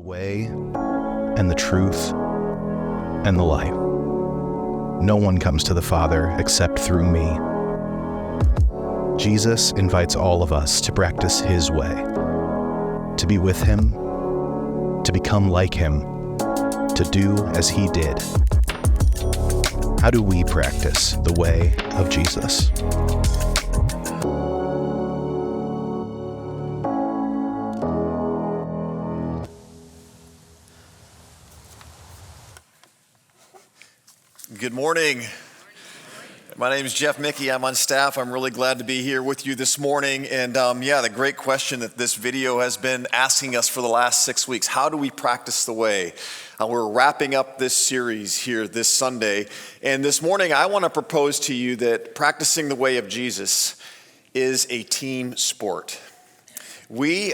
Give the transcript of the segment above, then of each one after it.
way and the truth and the light. No one comes to the Father except through me. Jesus invites all of us to practice his way, to be with him, to become like him, to do as he did. How do we practice the way of Jesus? Good morning. My name is Jeff Mickey. I'm on staff. I'm really glad to be here with you this morning. And the great question that this video has been asking us for the last 6 weeks. How do we practice the way? We're wrapping up this series here this Sunday. And this morning, I want to propose to you that practicing the way of Jesus is a team sport. We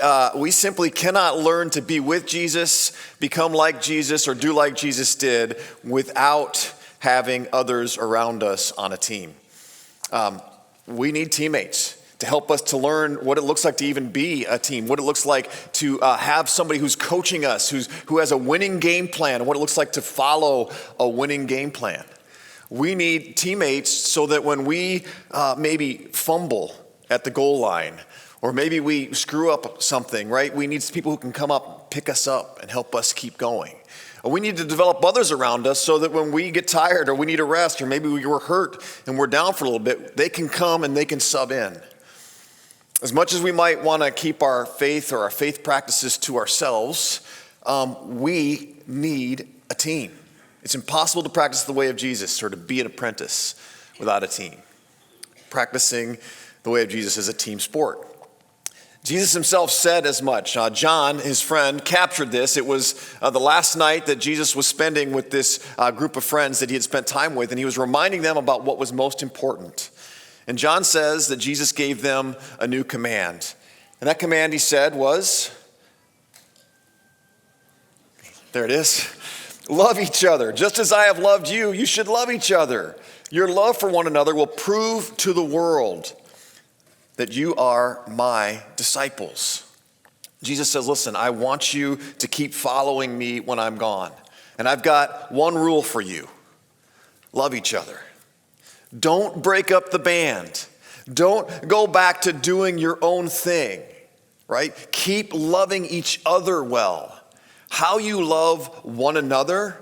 simply cannot learn to be with Jesus, become like Jesus, or do like Jesus did without having others around us on a team. We need teammates to help us to learn what it looks like to even be a team, what it looks like to have somebody who's coaching us, who has a winning game plan, and what it looks like to follow a winning game plan. We need teammates so that when we maybe fumble at the goal line, or maybe we screw up something, right? We need people who can come up, pick us up, and help us keep going. We need to develop others around us so that when we get tired or we need a rest or maybe we were hurt and we're down for a little bit, they can come and they can sub in. As much as we might want to keep our faith or our faith practices to ourselves, we need a team. It's impossible to practice the way of Jesus or to be an apprentice without a team. Practicing the way of Jesus is a team sport. Jesus himself said as much. John, his friend, captured this. It was the last night that Jesus was spending with this group of friends that he had spent time with, and he was reminding them about what was most important. And John says that Jesus gave them a new command. And that command, he said, was, there it is, love each other. Just as I have loved you, you should love each other. Your love for one another will prove to the world that you are my disciples. Jesus says, listen, I want you to keep following me when I'm gone. And I've got one rule for you. Love each other. Don't break up the band. Don't go back to doing your own thing, right? Keep loving each other well. How you love one another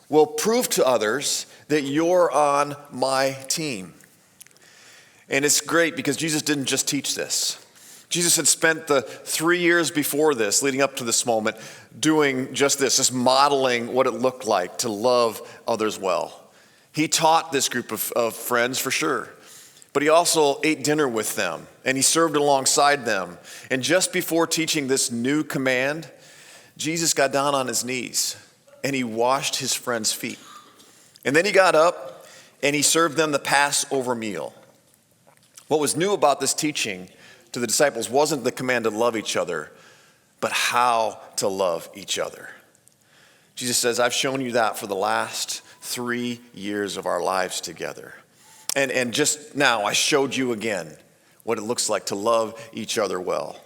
will prove to others that you're on my team. And it's great because Jesus didn't just teach this. Jesus had spent the 3 years before this, leading up to this moment, doing just this, just modeling what it looked like to love others well. He taught this group of friends for sure, but he also ate dinner with them and he served alongside them. And just before teaching this new command, Jesus got down on his knees and he washed his friends' feet. And then he got up and he served them the Passover meal. What was new about this teaching to the disciples wasn't the command to love each other, but how to love each other. Jesus says, I've shown you that for the last 3 years of our lives together. And just now, I showed you again what it looks like to love each other well.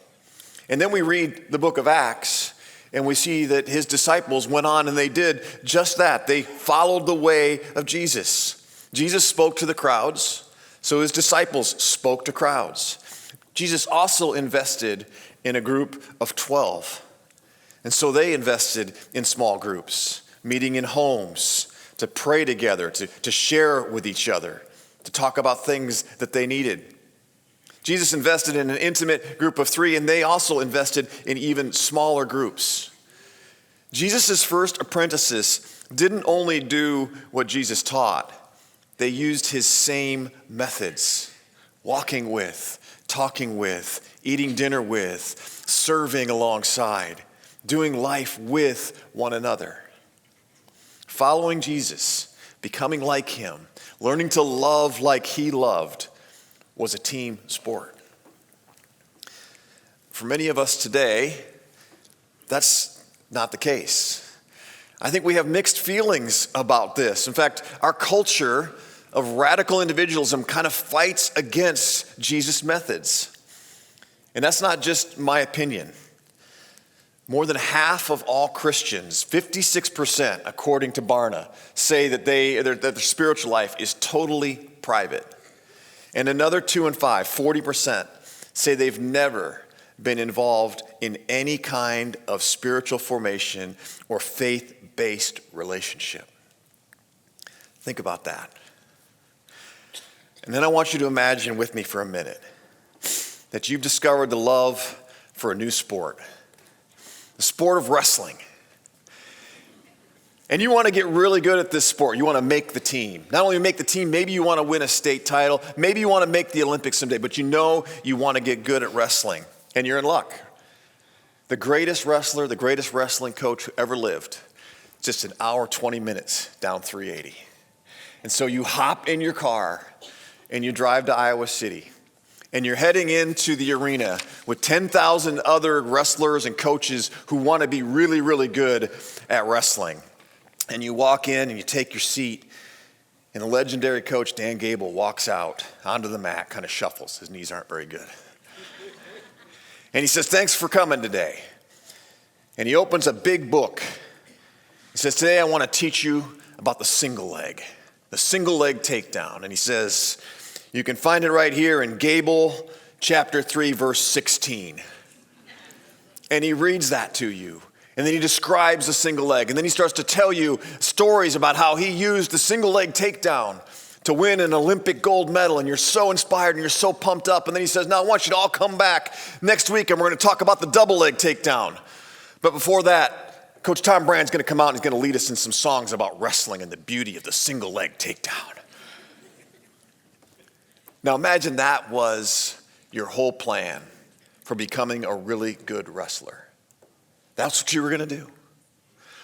And then we read the book of Acts, and we see that his disciples went on and they did just that. They followed the way of Jesus. Jesus spoke to the crowds. So his disciples spoke to crowds. Jesus also invested in a group of 12. And so they invested in small groups, meeting in homes, to pray together, to share with each other, to talk about things that they needed. Jesus invested in an intimate group of 3, and they also invested in even smaller groups. Jesus' first apprentices didn't only do what Jesus taught. They used his same methods, walking with, talking with, eating dinner with, serving alongside, doing life with one another. Following Jesus, becoming like him, learning to love like he loved was a team sport. For many of us today, that's not the case. I think we have mixed feelings about this. In fact, our culture of radical individualism kind of fights against Jesus' methods. And that's not just my opinion. More than half of all Christians, 56%, according to Barna, say that their spiritual life is totally private. And another 2 in 5, 40%, say they've never been involved in any kind of spiritual formation or faith-based relationship. Think about that. And then I want you to imagine with me for a minute that you've discovered the love for a new sport, the sport of wrestling. And you want to get really good at this sport. You want to make the team. Not only make the team, maybe you want to win a state title. Maybe you want to make the Olympics someday, but you know you want to get good at wrestling. And you're in luck. The greatest wrestler, the greatest wrestling coach who ever lived, just an hour, 20 minutes down 380. And so you hop in your car and you drive to Iowa City. And you're heading into the arena with 10,000 other wrestlers and coaches who want to be really, really good at wrestling. And you walk in and you take your seat, and the legendary coach, Dan Gable, walks out onto the mat, kind of shuffles. His knees aren't very good. And he says, "Thanks for coming today." And he opens a big book. He says, "Today I want to teach you about the single leg takedown." And he says, you can find it right here in Gable chapter 3, verse 16. And he reads that to you. And then he describes the single leg. And then he starts to tell you stories about how he used the single leg takedown to win an Olympic gold medal. And you're so inspired and you're so pumped up. And then he says, "Now I want you to all come back next week and we're going to talk about the double leg takedown." But before that, Coach Tom Brand's going to come out and he's going to lead us in some songs about wrestling and the beauty of the single leg takedown. Now imagine that was your whole plan for becoming a really good wrestler. That's what you were going to do.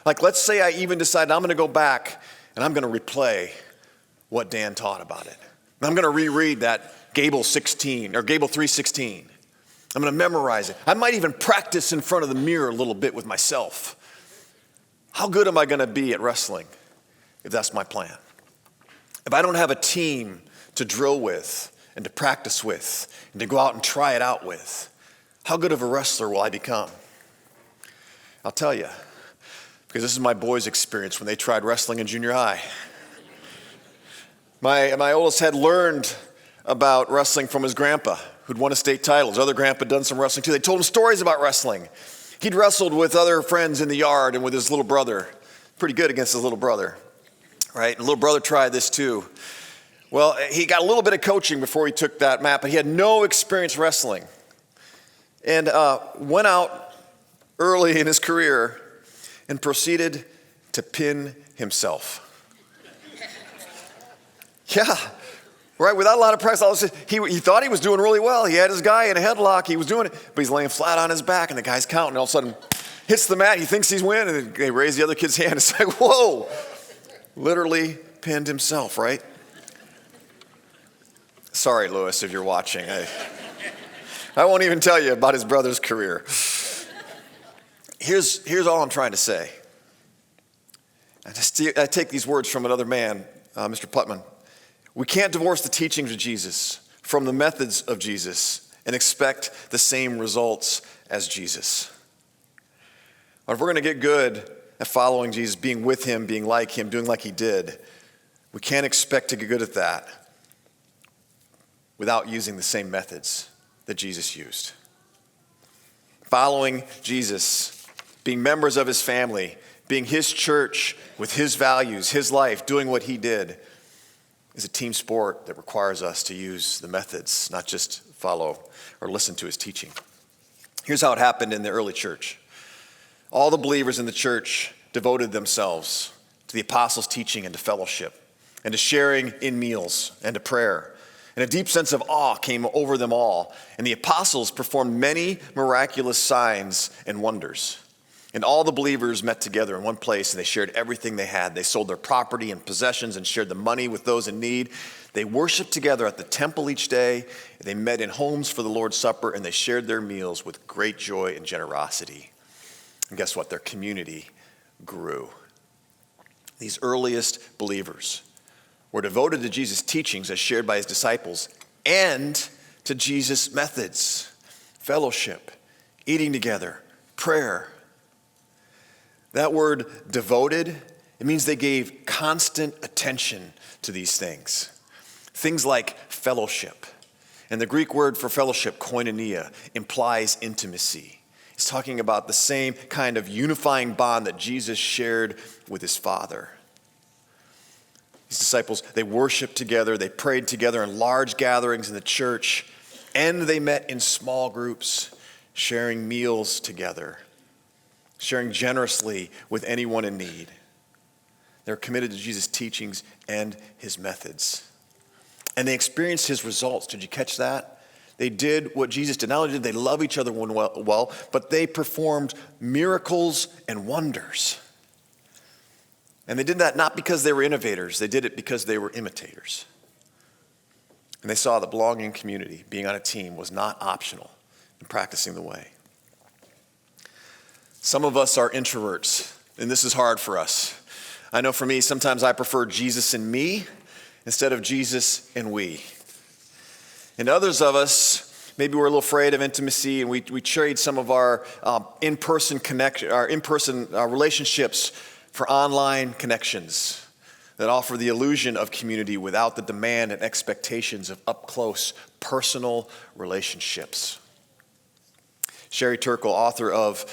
Like, let's say I even decided I'm going to go back and I'm going to replay what Dan taught about it. And I'm going to reread that Gable 16 or Gable 3:16. I'm going to memorize it. I might even practice in front of the mirror a little bit with myself. How good am I going to be at wrestling if that's my plan? If I don't have a team to drill with and to practice with and to go out and try it out with, how good of a wrestler will I become? I'll tell you, because this is my boys' experience when they tried wrestling in junior high. My oldest had learned about wrestling from his grandpa, who'd won a state title. His other grandpa had done some wrestling too. They told him stories about wrestling. He'd wrestled with other friends in the yard and with his little brother. Pretty good against his little brother, right? And little brother tried this too. Well, he got a little bit of coaching before he took that mat, but he had no experience wrestling. And went out early in his career and proceeded to pin himself. Yeah, right, without a lot of practice. He thought he was doing really well. He had his guy in a headlock. He was doing it, but he's laying flat on his back, and the guy's counting. And all of a sudden, hits the mat. He thinks he's winning, and they raise the other kid's hand. It's like, whoa, literally pinned himself, right? Sorry, Lewis, if you're watching. I won't even tell you about his brother's career. Here's all I'm trying to say. I take these words from another man, Mr. Putman. We can't divorce the teachings of Jesus from the methods of Jesus and expect the same results as Jesus. But if we're going to get good at following Jesus, being with him, being like him, doing like he did, we can't expect to get good at that without using the same methods that Jesus used. Following Jesus, being members of his family, being his church with his values, his life, doing what he did, is a team sport that requires us to use the methods, not just follow or listen to his teaching. Here's how it happened in the early church. All the believers in the church devoted themselves to the apostles' teaching and to fellowship and to sharing in meals and to prayer. And a deep sense of awe came over them all. And the apostles performed many miraculous signs and wonders. And all the believers met together in one place, and they shared everything they had. They sold their property and possessions and shared the money with those in need. They worshiped together at the temple each day. They met in homes for the Lord's Supper, and they shared their meals with great joy and generosity. And guess what? Their community grew. These earliest believers were devoted to Jesus' teachings as shared by his disciples and to Jesus' methods, fellowship, eating together, prayer, That word devoted, it means they gave constant attention to these things. Things like fellowship. And the Greek word for fellowship, koinonia, implies intimacy. It's talking about the same kind of unifying bond that Jesus shared with his Father. These disciples, they worshiped together, they prayed together in large gatherings in the church, and they met in small groups, sharing meals together, sharing generously with anyone in need. They're committed to Jesus' teachings and his methods. And they experienced his results. Did you catch that? They did what Jesus did. Not only did they love each other well, but they performed miracles and wonders. And they did that not because they were innovators. They did it because they were imitators. And they saw that belonging in community, being on a team, was not optional in practicing the way. Some of us are introverts, and this is hard for us. I know for me, sometimes I prefer Jesus and me instead of Jesus and we. And others of us, maybe we're a little afraid of intimacy, and we trade some of our in-person connection, our in-person relationships for online connections that offer the illusion of community without the demand and expectations of up-close personal relationships. Sherry Turkle, author of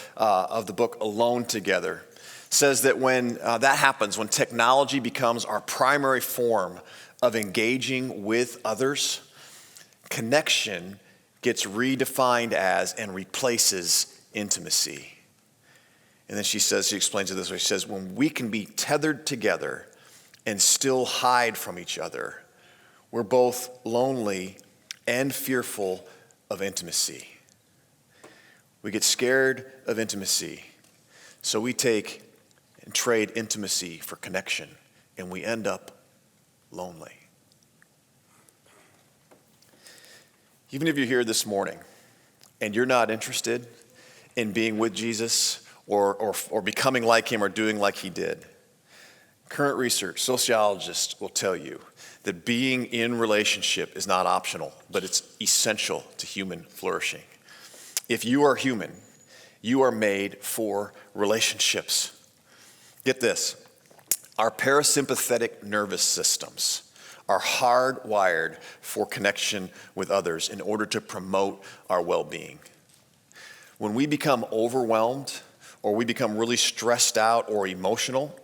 the book Alone Together, says that when that happens, when technology becomes our primary form of engaging with others, connection gets redefined as and replaces intimacy. And then she explains it this way. She says, when we can be tethered together and still hide from each other, we're both lonely and fearful of intimacy. We get scared of intimacy, so we take and trade intimacy for connection, and we end up lonely. Even if you're here this morning and you're not interested in being with Jesus or becoming like him or doing like he did, current research, sociologists will tell you that being in relationship is not optional, but it's essential to human flourishing. If you are human, you are made for relationships. Get this, our parasympathetic nervous systems are hardwired for connection with others in order to promote our well-being. When we become overwhelmed or we become really stressed out or emotional,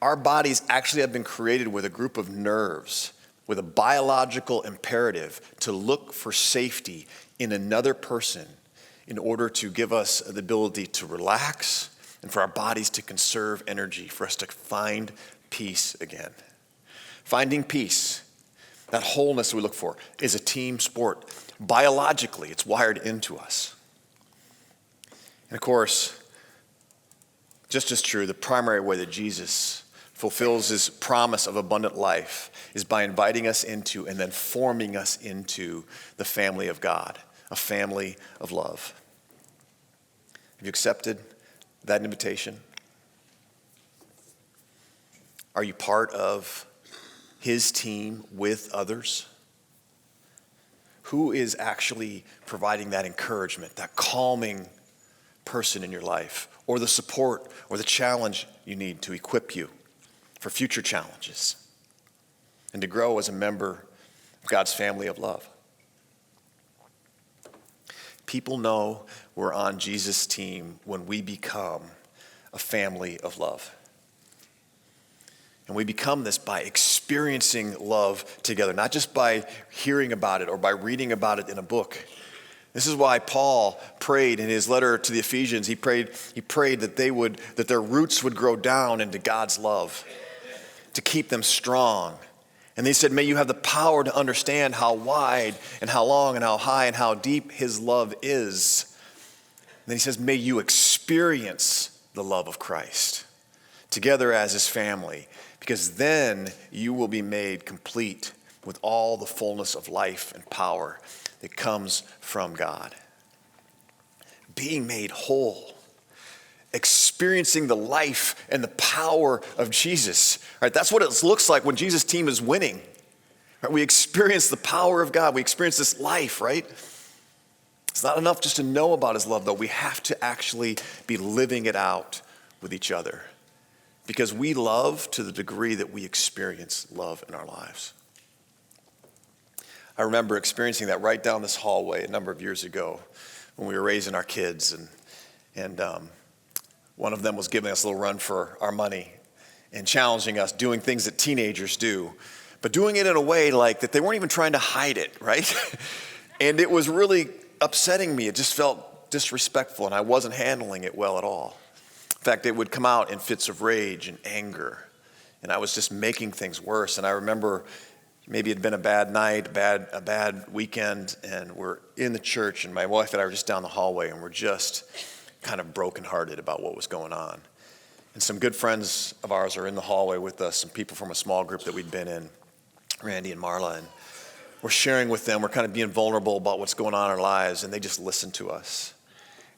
our bodies actually have been created with a group of nerves with a biological imperative to look for safety in another person in order to give us the ability to relax and for our bodies to conserve energy, for us to find peace again. Finding peace, that wholeness we look for, is a team sport. Biologically, it's wired into us. And of course, just as true, the primary way that Jesus fulfills his promise of abundant life is by inviting us into and then forming us into the family of God, a family of love. Have you accepted that invitation? Are you part of his team with others? Who is actually providing that encouragement, that calming person in your life, or the support or the challenge you need to equip you for future challenges and to grow as a member of God's family of love? People know we're on Jesus' team when we become a family of love. And we become this by experiencing love together, not just by hearing about it or by reading about it in a book. This is why Paul prayed in his letter to the Ephesians. He prayed that their roots would grow down into God's love, to keep them strong. And he said, may you have the power to understand how wide and how long and how high and how deep his love is. And then he says, may you experience the love of Christ together as his family, because then you will be made complete with all the fullness of life and power that comes from God. Being made whole, experiencing the life and the power of Jesus. Right? That's what it looks like when Jesus' team is winning. Right? We experience the power of God. We experience this life, right? It's not enough just to know about his love, though. We have to actually be living it out with each other because we love to the degree that we experience love in our lives. I remember experiencing that right down this hallway a number of years ago when we were raising our kids, and one of them was giving us a little run for our money and challenging us, doing things that teenagers do, but doing it in a way like that they weren't even trying to hide it, right? And it was really upsetting me. It just felt disrespectful, and I wasn't handling it well at all. In fact, it would come out in fits of rage and anger, and I was just making things worse. And I remember maybe it had been a bad night, a bad weekend, and we're in the church, and my wife and I were just down the hallway, and we're just kind of brokenhearted about what was going on. And some good friends of ours are in the hallway with us, some people from a small group that we'd been in, Randy and Marla, and we're sharing with them. We're kind of being vulnerable about what's going on in our lives, and they just listened to us,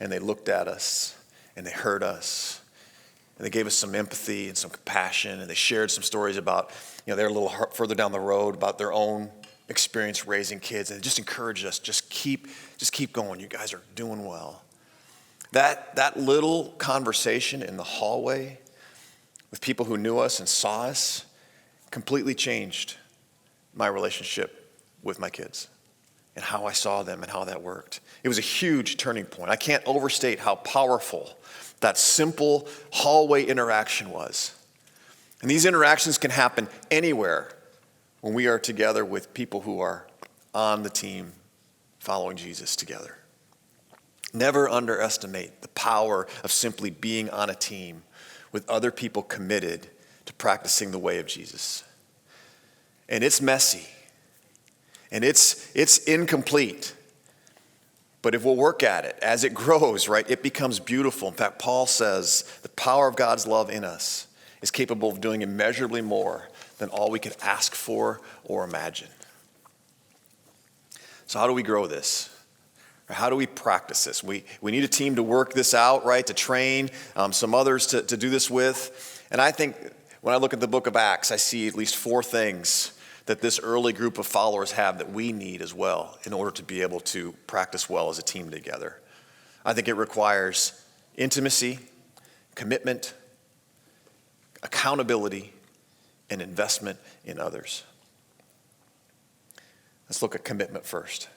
and they looked at us, and they heard us, and they gave us some empathy and some compassion, and they shared some stories about, they're a little further down the road about their own experience raising kids, and it just encouraged us, just keep going. You guys are doing well. That little conversation in the hallway with people who knew us and saw us completely changed my relationship with my kids and how I saw them and how that worked. It was a huge turning point. I can't overstate how powerful that simple hallway interaction was. And these interactions can happen anywhere when we are together with people who are on the team following Jesus together. Never underestimate the power of simply being on a team with other people committed to practicing the way of Jesus. And it's messy, and it's incomplete. But if we'll work at it, as it grows, right, it becomes beautiful. In fact, Paul says the power of God's love in us is capable of doing immeasurably more than all we could ask for or imagine. So how do we grow this? Or how do we practice this? We need a team to work this out, right, to train, some others to do this with. And I think when I look at the book of Acts, I see at least 4 things that this early group of followers have that we need as well in order to be able to practice well as a team together. I think it requires intimacy, commitment, accountability, and investment in others. Let's look at commitment first.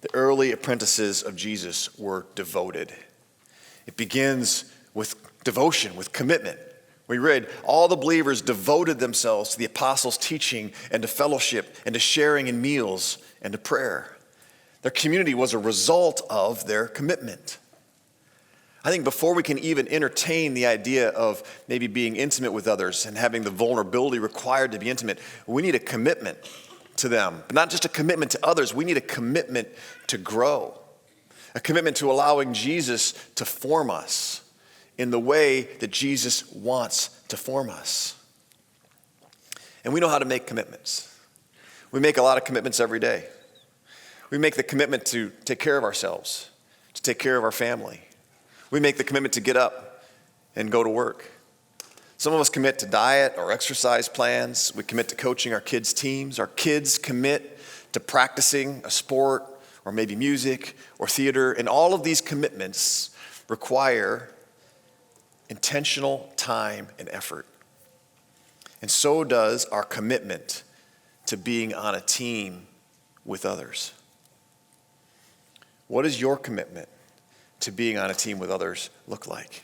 The early apprentices of Jesus were devoted. It begins with devotion, with commitment. We read, all the believers devoted themselves to the apostles' teaching and to fellowship and to sharing in meals and to prayer. Their community was a result of their commitment. I think before we can even entertain the idea of maybe being intimate with others and having the vulnerability required to be intimate, we need a commitment to them. But not just a commitment to others, we need a commitment to grow. A commitment to allowing Jesus to form us in the way that Jesus wants to form us. And we know how to make commitments. We make a lot of commitments every day. We make the commitment to take care of ourselves, to take care of our family. We make the commitment to get up and go to work. Some of us commit to diet or exercise plans. We commit to coaching our kids' teams. Our kids commit to practicing a sport or maybe music or theater. And all of these commitments require intentional time and effort. And so does our commitment to being on a team with others. What does your commitment to being on a team with others look like?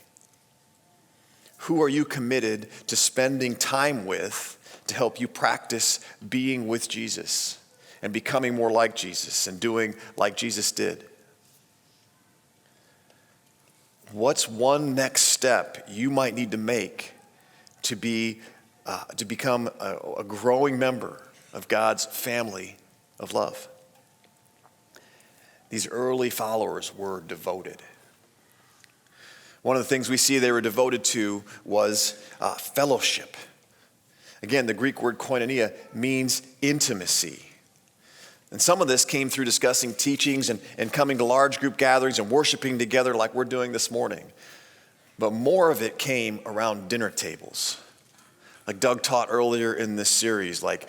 Who are you committed to spending time with to help you practice being with Jesus and becoming more like Jesus and doing like Jesus did? What's one next step you might need to make to become a growing member of God's family of love? These early followers were devoted. One of the things we see they were devoted to was fellowship. Again, the Greek word koinonia means intimacy. And some of this came through discussing teachings and coming to large group gatherings and worshiping together like we're doing this morning. But more of it came around dinner tables. Like Doug taught earlier in this series, like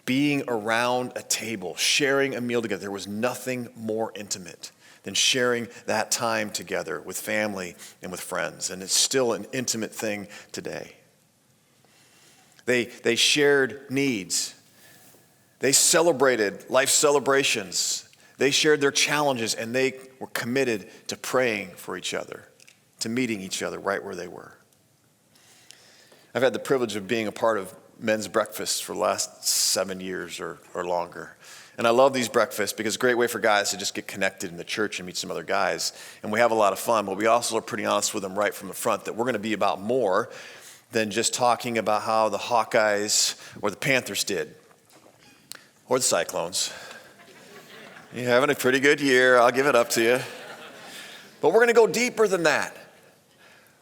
being around a table, sharing a meal together. There was nothing more intimate than sharing that time together with family and with friends. And it's still an intimate thing today. They shared needs. They celebrated life celebrations. They shared their challenges, and they were committed to praying for each other, to meeting each other right where they were. I've had the privilege of being a part of men's breakfasts for the last 7 years or longer. And I love these breakfasts because it's a great way for guys to just get connected in the church and meet some other guys. And we have a lot of fun, but we also are pretty honest with them right from the front that we're going to be about more than just talking about how the Hawkeyes or the Panthers did, or the Cyclones. You're having a pretty good year, I'll give it up to you. But we're going to go deeper than that.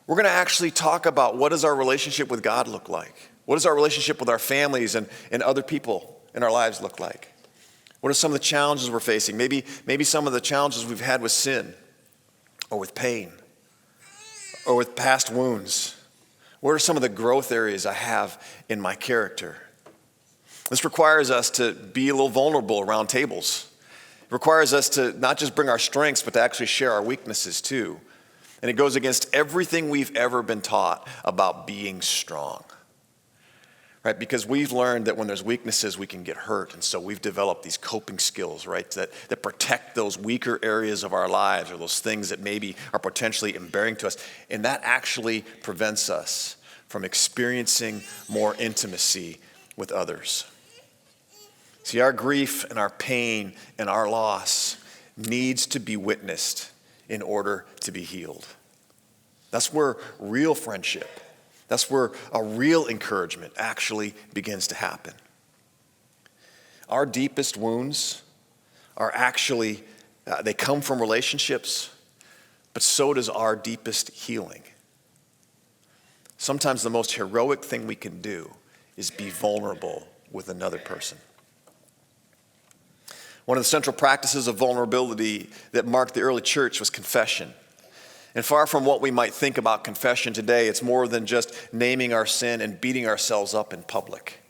We're going to actually talk about what does our relationship with God look like? What does our relationship with our families and other people in our lives look like? What are some of the challenges we're facing? Maybe some of the challenges we've had with sin or with pain or with past wounds. What are some of the growth areas I have in my character? This requires us to be a little vulnerable around tables. It requires us to not just bring our strengths, but to actually share our weaknesses too. And it goes against everything we've ever been taught about being strong. Right? Because we've learned that when there's weaknesses, we can get hurt. And so we've developed these coping skills, right, that protect those weaker areas of our lives or those things that maybe are potentially embarrassing to us. And that actually prevents us from experiencing more intimacy with others. See, our grief and our pain and our loss needs to be witnessed in order to be healed. That's where real friendship, that's where a real encouragement actually begins to happen. Our deepest wounds are actually, they come from relationships, but so does our deepest healing. Sometimes the most heroic thing we can do is be vulnerable with another person. One of the central practices of vulnerability that marked the early church was confession. And far from what we might think about confession today, it's more than just naming our sin and beating ourselves up in public.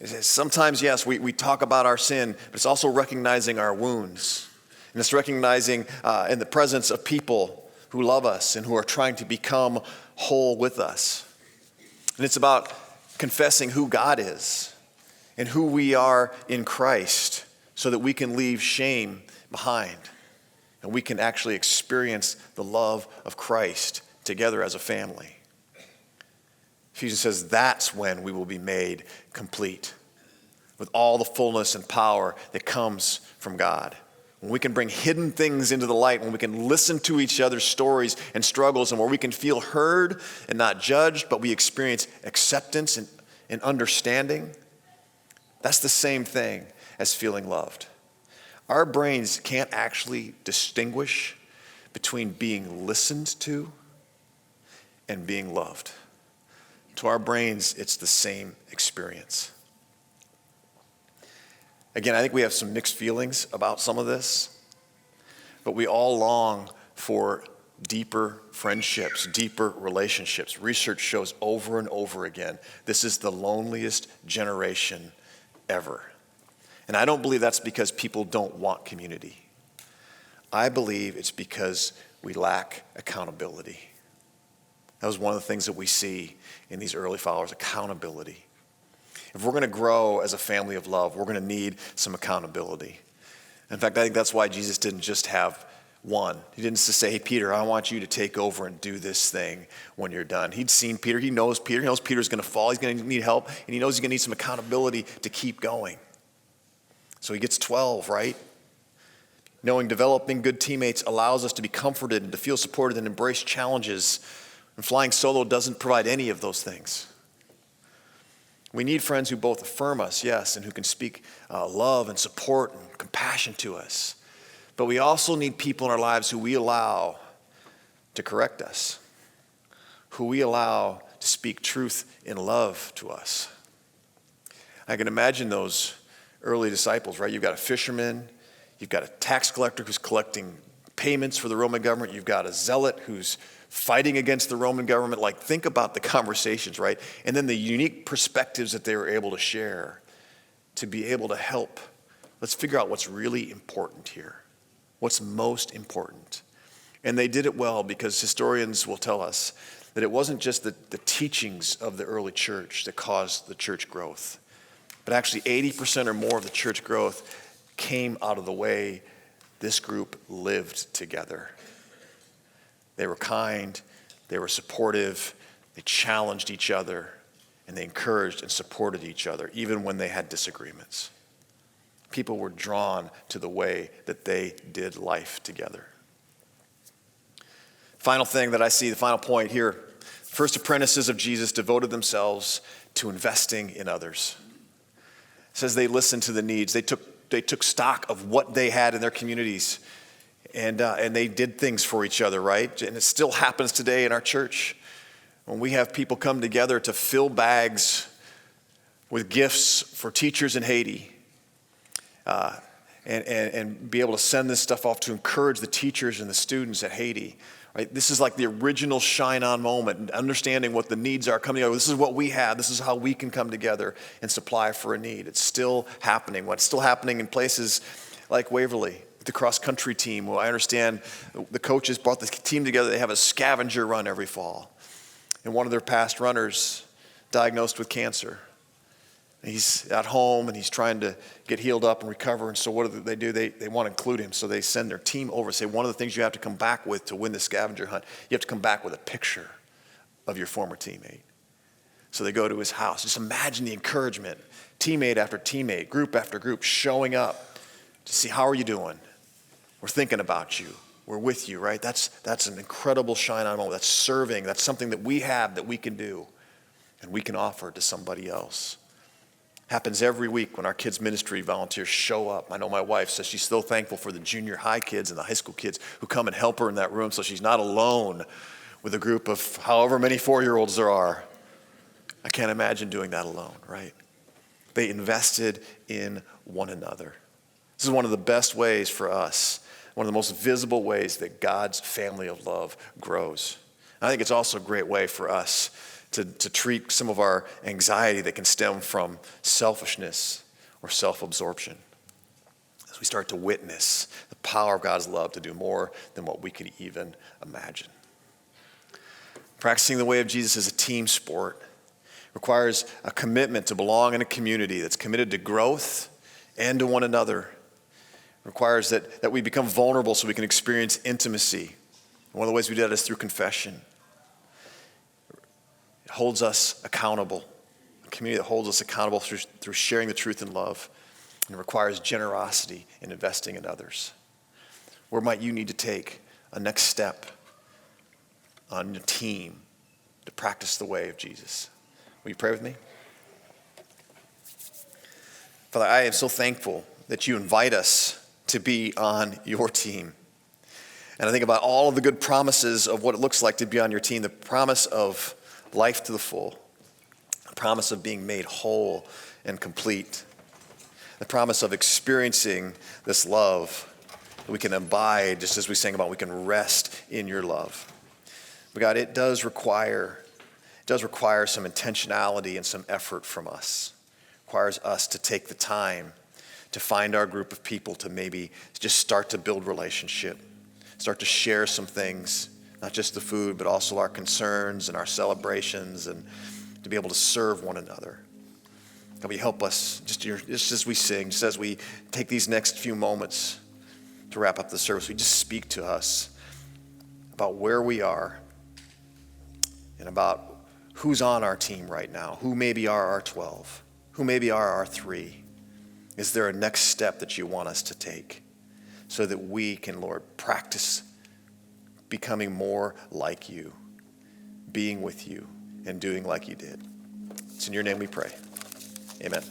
Sometimes, yes, we talk about our sin, but it's also recognizing our wounds. And it's recognizing in the presence of people who love us and who are trying to become whole with us. And it's about confessing who God is and who we are in Christ so that we can leave shame behind and we can actually experience the love of Christ together as a family. Ephesians says that's when we will be made complete with all the fullness and power that comes from God. When we can bring hidden things into the light, when we can listen to each other's stories and struggles, and where we can feel heard and not judged, but we experience acceptance and understanding, that's the same thing as feeling loved. Our brains can't actually distinguish between being listened to and being loved. To our brains, it's the same experience. Again, I think we have some mixed feelings about some of this, but we all long for deeper friendships, deeper relationships. Research shows over and over again, this is the loneliest generation ever. And I don't believe that's because people don't want community. I believe it's because we lack accountability. That was one of the things that we see in these early followers, accountability. If we're going to grow as a family of love, we're going to need some accountability. In fact, I think that's why Jesus didn't just have one. He didn't just say, hey, Peter, I want you to take over and do this thing when you're done. He'd seen Peter. He knows Peter's going to fall. He's going to need help. And he knows he's going to need some accountability to keep going. So he gets 12, right? Knowing developing good teammates allows us to be comforted and to feel supported and embrace challenges. And flying solo doesn't provide any of those things. We need friends who both affirm us, yes, and who can speak love and support and compassion to us. But we also need people in our lives who we allow to correct us, who we allow to speak truth in love to us. I can imagine those early disciples, right? You've got a fisherman, you've got a tax collector who's collecting payments for the Roman government, you've got a zealot who's fighting against the Roman government. Like, think about the conversations, right? And then the unique perspectives that they were able to share to be able to help. Let's figure out what's really important here. what's most important. And they did it well because historians will tell us that it wasn't just the teachings of the early church that caused the church growth, but actually 80% or more of the church growth came out of the way this group lived together. They were kind, they were supportive, they challenged each other, and they encouraged and supported each other, even when they had disagreements. People were drawn to the way that they did life together. Final thing that I see, the final point here, first apprentices of Jesus devoted themselves to investing in others. It says they listened to the needs. They took stock of what they had in their communities, and they did things for each other, right? And it still happens today in our church. When we have people come together to fill bags with gifts for teachers in Haiti, and be able to send this stuff off to encourage the teachers and the students at Haiti. Right? This is like the original shine on moment, and understanding what the needs are coming together. This is what we have. This is how we can come together and supply for a need. It's still happening. What's still happening in places like Waverly, the cross-country team. Well, I understand the coaches brought the team together. They have a scavenger run every fall. And one of their past runners diagnosed with cancer. He's at home and he's trying to get healed up and recover. And so what do? They want to include him. So they send their team over and say, one of the things you have to come back with to win the scavenger hunt, you have to come back with a picture of your former teammate. So they go to his house. Just imagine the encouragement. Teammate after teammate, group after group showing up to see, how are you doing? We're thinking about you. We're with you, right? That's an incredible shine on moment. That's serving. That's something that we have that we can do and we can offer to somebody else. Happens every week when our kids' ministry volunteers show up. I know my wife says she's so thankful for the junior high kids and the high school kids who come and help her in that room so she's not alone with a group of however many 4-year-olds there are. I can't imagine doing that alone, right? They invested in one another. This is one of the best ways for us, one of the most visible ways that God's family of love grows. And I think it's also a great way for us to treat some of our anxiety that can stem from selfishness or self-absorption as we start to witness the power of God's love to do more than what we could even imagine. Practicing the way of Jesus is a team sport. It requires a commitment to belong in a community that's committed to growth and to one another. It requires that we become vulnerable so we can experience intimacy. One of the ways we do that is through confession. It holds us accountable, a community that holds us accountable through sharing the truth in love. And it requires generosity in investing in others. Where might you need to take a next step on your team to practice the way of Jesus? Will you pray with me? Father, I am so thankful that you invite us to be on your team. And I think about all of the good promises of what it looks like to be on your team, the promise of life to the full, the promise of being made whole and complete, the promise of experiencing this love that we can abide, just as we sang about, we can rest in your love. But God, it does require some intentionality and some effort from us. It requires us to take the time to find our group of people to maybe just start to build relationship, start to share some things, not just the food, but also our concerns and our celebrations, and to be able to serve one another. God, will you help us just as we sing, just as we take these next few moments to wrap up the service, we just speak to us about where we are and about who's on our team right now, who maybe are our 12, who maybe are our 3. Is there a next step that you want us to take so that we can, Lord, practice becoming more like you, being with you, and doing like you did? It's in your name we pray. Amen.